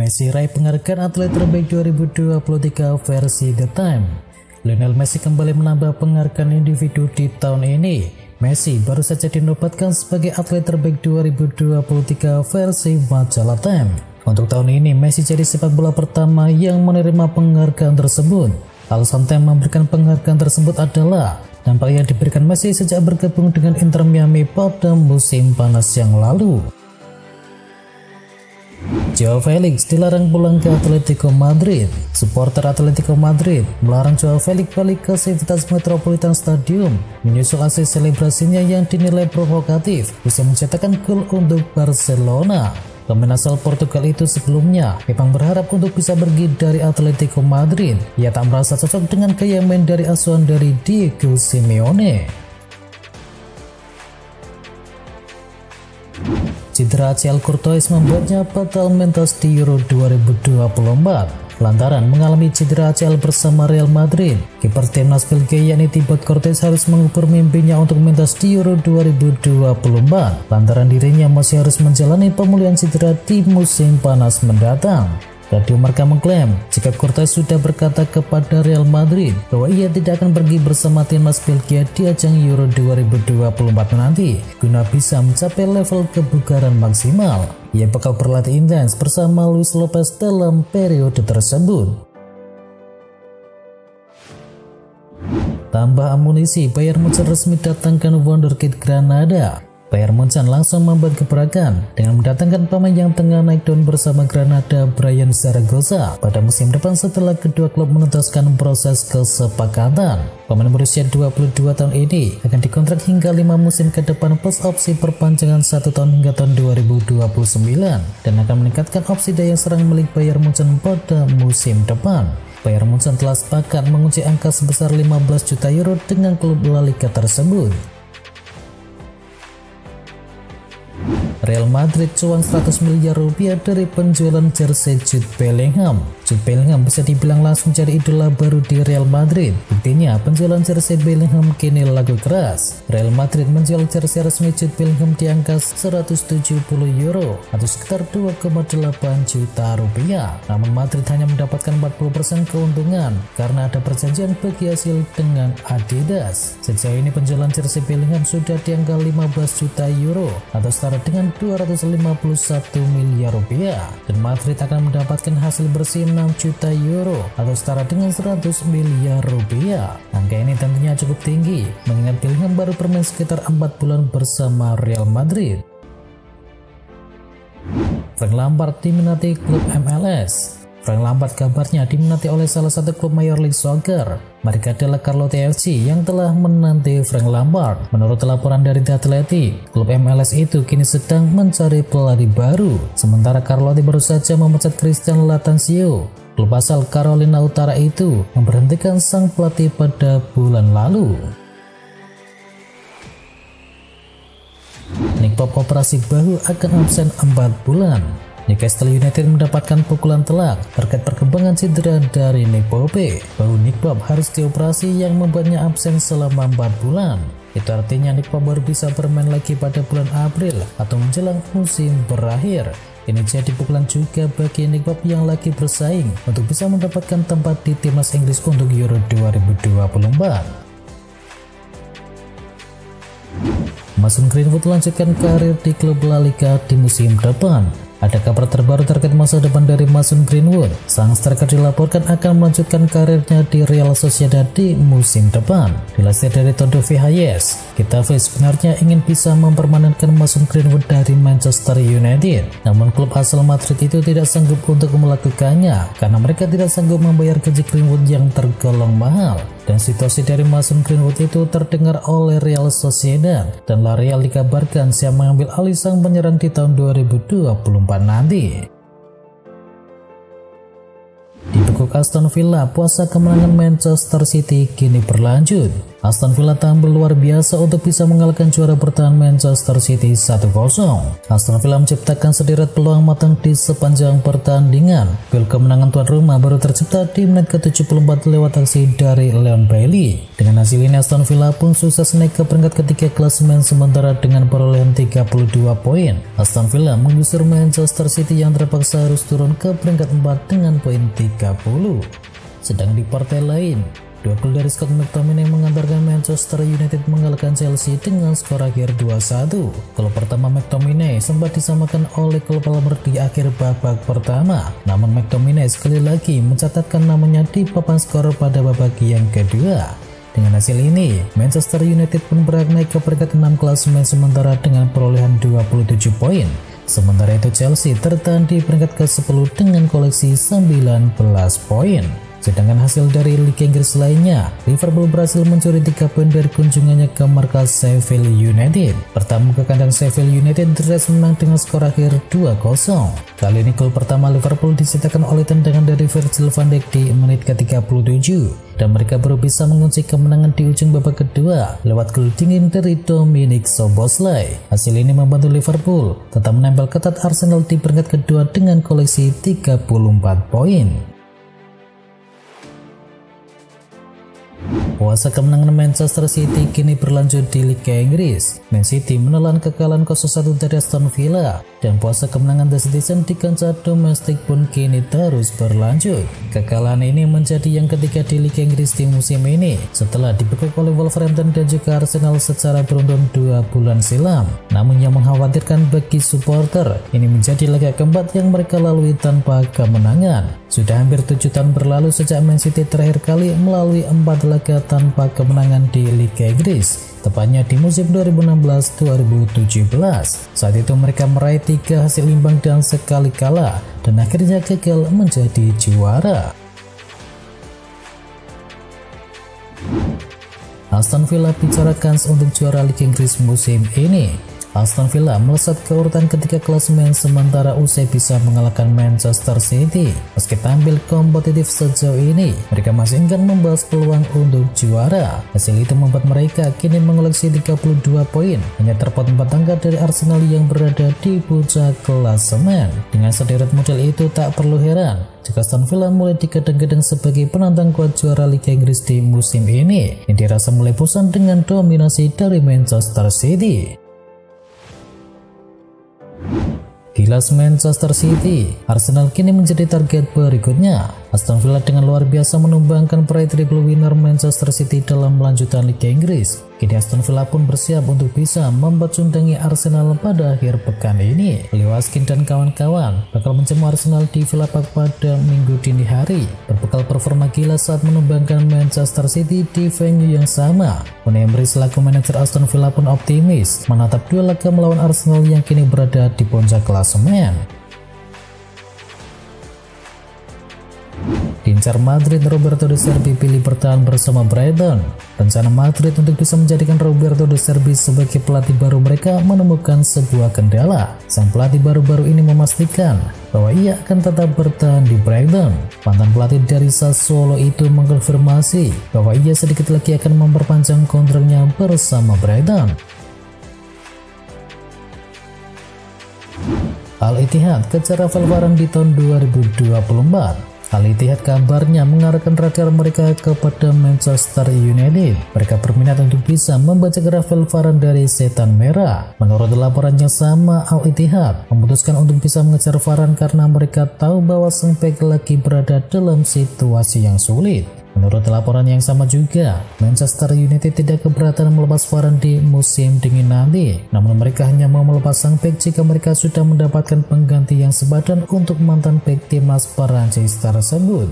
Messi raih penghargaan atlet terbaik 2023 versi The Time. Lionel Messi kembali menambah penghargaan individu di tahun ini. Messi baru saja dinobatkan sebagai atlet terbaik 2023 versi majalah Time. Untuk tahun ini, Messi jadi sepak bola pertama yang menerima penghargaan tersebut. Alasan Time memberikan penghargaan tersebut adalah dampak yang diberikan Messi sejak bergabung dengan Inter Miami pada musim panas yang lalu. Joao Felix dilarang pulang ke Atletico Madrid. Supporter Atletico Madrid melarang Joao Felix balik ke Civitas Metropolitan Stadium menyusul aksi selebrasinya yang dinilai provokatif usai mencetakkan gol untuk Barcelona. Pemain asal Portugal itu sebelumnya memang berharap untuk bisa pergi dari Atletico Madrid. Ia tak merasa cocok dengan gaya main dari asuhan dari Diego Simeone. Cedera ACL Courtois membuatnya batal mentas di Euro 2024. Lantaran mengalami cedera ACL bersama Real Madrid, kiper timnas Belgia yakni Thibaut Courtois harus mengubur mimpinya untuk mentas di Euro 2024. Lantaran dirinya masih harus menjalani pemulihan cedera di musim panas mendatang. Radio Marca mengklaim jika Courtois sudah berkata kepada Real Madrid bahwa ia tidak akan pergi bersama timnas Belgia di ajang Euro 2024 nanti guna bisa mencapai level kebugaran maksimal. Ia bakal berlatih intens bersama Luis Lopez dalam periode tersebut. Tambah amunisi, Bayern Munchen resmi datangkan wonderkid Granada. Bayern Munchen langsung membuat gebrakan dengan mendatangkan pemain yang tengah naik daun bersama Granada, Brian Zaragoza pada musim depan setelah kedua klub menuntaskan proses kesepakatan. Pemain berusia 22 tahun ini akan dikontrak hingga 5 musim ke depan plus opsi perpanjangan 1 tahun hingga tahun 2029 dan akan meningkatkan opsi daya serang milik Bayern Munchen pada musim depan. Bayern Munchen telah sepakat mengunci angka sebesar 15 juta euro dengan klub La Liga tersebut. Real Madrid cuan 100 miliar rupiah dari penjualan jersey Jude Bellingham. Jude Bellingham bisa dibilang langsung jadi idola baru di Real Madrid. Buktinya penjualan jersey Bellingham kini laku keras. Real Madrid menjual jersey resmi Jude Bellingham di angka 170 euro atau sekitar 2,8 juta rupiah. Namun Madrid hanya mendapatkan 40% keuntungan karena ada perjanjian bagi hasil dengan Adidas. Sejauh ini penjualan jersey Bellingham sudah di angka 15 juta euro atau setara dengan 251 miliar rupiah dan Madrid akan mendapatkan hasil bersih 6 juta euro atau setara dengan 100 miliar rupiah. Angka ini tentunya cukup tinggi mengingat Bellingham baru bermain sekitar 4 bulan bersama Real Madrid. Frank Lampard diminati klub MLS. Frank Lampard kabarnya diminati oleh salah satu klub Major League Soccer. Mereka adalah Charlotte FC yang telah menanti Frank Lampard. Menurut laporan dari The Athletic, klub MLS itu kini sedang mencari pelatih baru. Sementara Charlotte baru saja memecat Christian Lattanzio. Klub asal Carolina Utara itu memberhentikan sang pelatih pada bulan lalu. Nick Pope operasi bahu akan absen 4 bulan. Newcastle United mendapatkan pukulan telak terkait perkembangan cedera dari Nick Pope. Bahu Nick Pope harus dioperasi yang membuatnya absen selama 4 bulan. Itu artinya Nick Pope baru bisa bermain lagi pada bulan April atau menjelang musim berakhir. Ini jadi pukulan juga bagi Nick Pope yang lagi bersaing untuk bisa mendapatkan tempat di timnas Inggris untuk Euro 2024. Mason Greenwood lanjutkan karir di klub La Liga di musim depan. Ada kabar terbaru terkait masa depan dari Mason Greenwood. Sang striker dilaporkan akan melanjutkan karirnya di Real Sociedad di musim depan. Dilansir dari Todo VHS, Getafe sebenarnya ingin bisa mempermanenkan Mason Greenwood dari Manchester United. Namun klub asal Madrid itu tidak sanggup untuk melakukannya karena mereka tidak sanggup membayar gaji Greenwood yang tergolong mahal. Dan situasi dari Mason Greenwood itu terdengar oleh Real Sociedad dan La Real dikabarkan siap mengambil alih sang penyerang di tahun 2024 nanti. Di bekuk Aston Villa, puasa kemenangan Manchester City kini berlanjut. Aston Villa tampil luar biasa untuk bisa mengalahkan juara bertahan Manchester City 1-0. Aston Villa menciptakan sederet peluang matang di sepanjang pertandingan. Gol kemenangan tuan rumah baru tercipta di menit ke-74 lewat aksi dari Leon Bailey. Dengan hasil ini Aston Villa pun sukses naik ke peringkat ketiga klasemen sementara dengan perolehan 32 poin. Aston Villa menggusur Manchester City yang terpaksa harus turun ke peringkat 4 dengan poin 30. Sedang di partai lain, dua gol dari Scott McTominay mengantarkan Manchester United mengalahkan Chelsea dengan skor akhir 2-1. Gol pertama McTominay sempat disamakan oleh Cole Palmer di akhir babak pertama. Namun McTominay sekali lagi mencatatkan namanya di papan skor pada babak yang kedua. Dengan hasil ini, Manchester United pun berhak naik ke peringkat 6 klasemen sementara dengan perolehan 27 poin. Sementara itu Chelsea tertahan di peringkat ke-10 dengan koleksi 19 poin. Sedangkan hasil dari Liga Inggris lainnya, Liverpool berhasil mencuri 3 poin dari kunjungannya ke markas Sheffield United. Pertama ke kandang Sheffield United, The Reds menang dengan skor akhir 2-0. Kali ini gol pertama Liverpool diciptakan oleh tendangan dari Virgil van Dijk di menit ke-37. Dan mereka baru bisa mengunci kemenangan di ujung babak kedua lewat gol dingin dari Dominic Szoboszlai. Hasil ini membantu Liverpool tetap menempel ketat Arsenal di peringkat kedua dengan koleksi 34 poin. Puasa kemenangan Manchester City kini berlanjut di Liga Inggris. Man City menelan kekalahan 0-1 dari Aston Villa dan puasa kemenangan The Citizen di kancah domestik pun kini terus berlanjut. Kekalahan ini menjadi yang ketiga di Liga Inggris di musim ini setelah dibekuk oleh Wolverhampton dan juga Arsenal secara beruntun 2 bulan silam. Namun yang mengkhawatirkan bagi supporter, ini menjadi laga keempat yang mereka lalui tanpa kemenangan. Sudah hampir 7 tahun berlalu sejak Man City terakhir kali melalui 4 laga tanpa kemenangan di Liga Inggris, tepatnya di musim 2016-2017. Saat itu mereka meraih 3 hasil imbang dan sekali kalah dan akhirnya gagal menjadi juara. Aston Villa bicara kans untuk juara Liga Inggris musim ini. Aston Villa melesat ke urutan ketiga klasemen sementara usai bisa mengalahkan Manchester City. Meski tampil kompetitif sejauh ini, mereka masih enggan membahas peluang untuk juara. Hasil itu membuat mereka kini mengoleksi 32 poin, hanya terpaut 4 angka dari Arsenal yang berada di puncak klasemen. Dengan sederet model itu tak perlu heran jika Aston Villa mulai digadang-gadang sebagai penantang kuat juara Liga Inggris di musim ini, yang dirasa mulai bosan dengan dominasi dari Manchester City. Kilas Manchester City, Arsenal kini menjadi target berikutnya. Aston Villa dengan luar biasa menumbangkan peraih triple winner Manchester City dalam lanjutan Liga Inggris. Kini Aston Villa pun bersiap untuk bisa membacundangi Arsenal pada akhir pekan ini. Leo Watkins dan kawan-kawan bakal menjamu Arsenal di Villa Park pada Minggu dini hari, berbekal performa gila saat menumbangkan Manchester City di venue yang sama. Unai Emery selaku manajer Aston Villa pun optimis menatap 2 laga melawan Arsenal yang kini berada di puncak klasemen. Diincar Madrid, Roberto De Zerbi pilih bertahan bersama Brighton. Rencana Madrid untuk bisa menjadikan Roberto De Zerbi sebagai pelatih baru mereka menemukan sebuah kendala. Sang pelatih baru-baru ini memastikan bahwa ia akan tetap bertahan di Brighton. Mantan pelatih dari Sassuolo itu mengkonfirmasi bahwa ia sedikit lagi akan memperpanjang kontraknya bersama Brighton. Al-Ittihad kejar Rafael Varane di tahun 2024. Al-Ittihad kabarnya mengarahkan radar mereka kepada Manchester United. Mereka berminat untuk bisa membajak Rafael Varane dari Setan Merah. Menurut laporan yang sama, Al-Ittihad memutuskan untuk bisa mengejar Varane karena mereka tahu bahwa sang bek lagi berada dalam situasi yang sulit. Menurut laporan yang sama juga, Manchester United tidak keberatan melepas Varane di musim dingin nanti. Namun mereka hanya mau melepas sang bek jika mereka sudah mendapatkan pengganti yang sepadan untuk mantan bek timnas Perancis tersebut.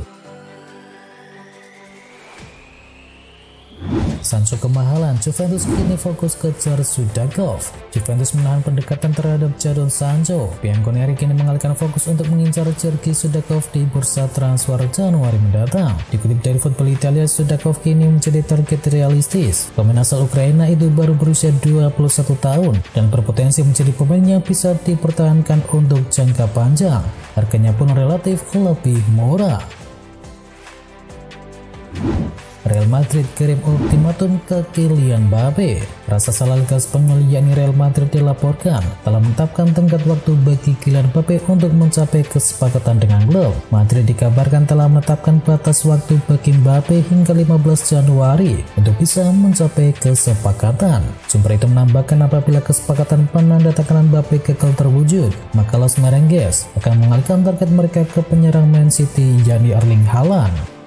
Sancho kemahalan, Juventus kini fokus kejar Sudakov. Juventus menahan pendekatan terhadap Jadon Sancho. Bianconeri kini mengalihkan fokus untuk mengincar Sergei Sudakov di bursa transfer Januari mendatang. Dikutip dari Football Italia, Sudakov kini menjadi target realistis. Pemain asal Ukraina itu baru berusia 21 tahun dan berpotensi menjadi pemain yang bisa dipertahankan untuk jangka panjang. Harganya pun relatif lebih murah. Real Madrid kirim ultimatum ke Kylian Mbappe. Rasa salah Liga Spanyol yakni Real Madrid dilaporkan telah menetapkan tenggat waktu bagi Kylian Mbappe untuk mencapai kesepakatan dengan klub. Madrid dikabarkan telah menetapkan batas waktu bagi Mbappe hingga 15 Januari untuk bisa mencapai kesepakatan. Sumber itu menambahkan apabila kesepakatan penandatanganan Mbappe gagal terwujud, maka Los Merengues akan mengalihkan target mereka ke penyerang Man City yakni Erling Haaland.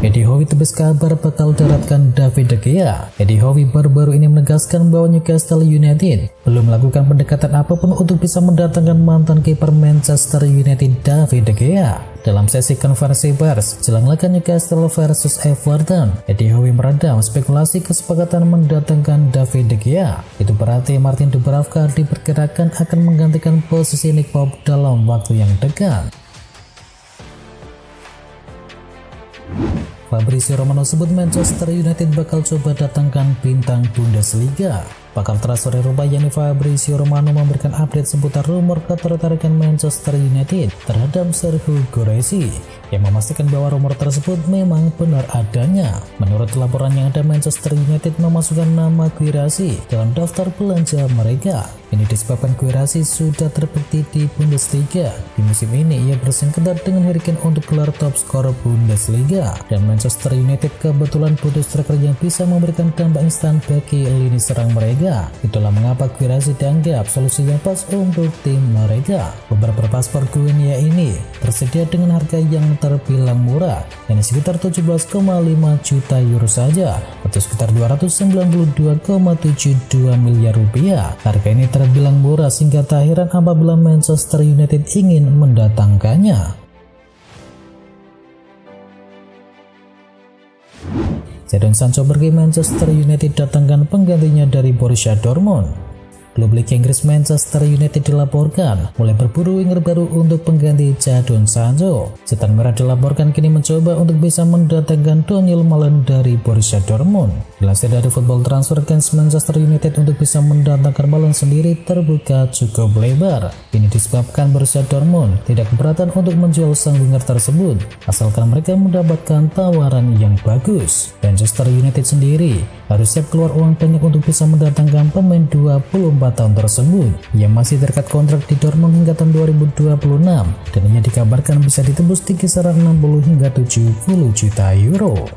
Eddie Howe tebus kabar bakal daratkan David De Gea. Eddie Howe baru-baru ini menegaskan bahwa Newcastle United belum melakukan pendekatan apapun untuk bisa mendatangkan mantan kiper Manchester United David De Gea. Dalam sesi konferensi pers jelang laga Newcastle versus Everton, Eddie Howe meredam spekulasi kesepakatan mendatangkan David De Gea. Itu berarti Martin Dubravka diperkirakan akan menggantikan posisi Nick Pope dalam waktu yang dekat. Fabrizio Romano sebut Manchester United bakal coba datangkan bintang Bundesliga. Pakar transfer Eropa yakni Fabrizio Romano memberikan update seputar rumor ketertarikan Manchester United terhadap Serhou Guirassy yang memastikan bahwa rumor tersebut memang benar adanya. Menurut laporan yang ada, Manchester United memasukkan nama Guirassy dalam daftar belanja mereka. Ini disebabkan Guirassy sudah terbukti di Bundesliga. Di musim ini ia bersaing ketat dengan Harry Kane untuk gelar top skor Bundesliga, dan Manchester United kebetulan butuh striker yang bisa memberikan dampak instan bagi lini serang mereka. Itulah mengapa Guirassy dianggap solusi yang pas untuk tim mereka. Beberapa paspor Guinea ini tersedia dengan harga yang terbilang murah, yakni sekitar 17,5 juta euro saja atau sekitar 292,72 miliar rupiah. Harga ini terbilang murah sehingga tak heran apabila Manchester United ingin mendatangkannya. Jadon Sancho pergi, Manchester United datangkan penggantinya dari Borussia Dortmund. Klub Liga Inggris Manchester United dilaporkan mulai berburu winger baru untuk pengganti Jadon Sancho. Setan Merah dilaporkan kini mencoba untuk bisa mendatangkan Daniel Malen dari Borussia Dortmund. Dilansir dari Football Transfer, kans Manchester United untuk bisa mendatangkan Malen sendiri terbuka cukup lebar. Ini disebabkan Borussia Dortmund tidak keberatan untuk menjual sang winger tersebut, asalkan mereka mendapatkan tawaran yang bagus. Manchester United sendiri harus siap keluar uang banyak untuk bisa mendatangkan pemain 24 tahun tersebut yang masih terikat kontrak di Dortmund hingga tahun 2026, dan ia dikabarkan bisa ditembus di kisaran 60 hingga 70 juta euro.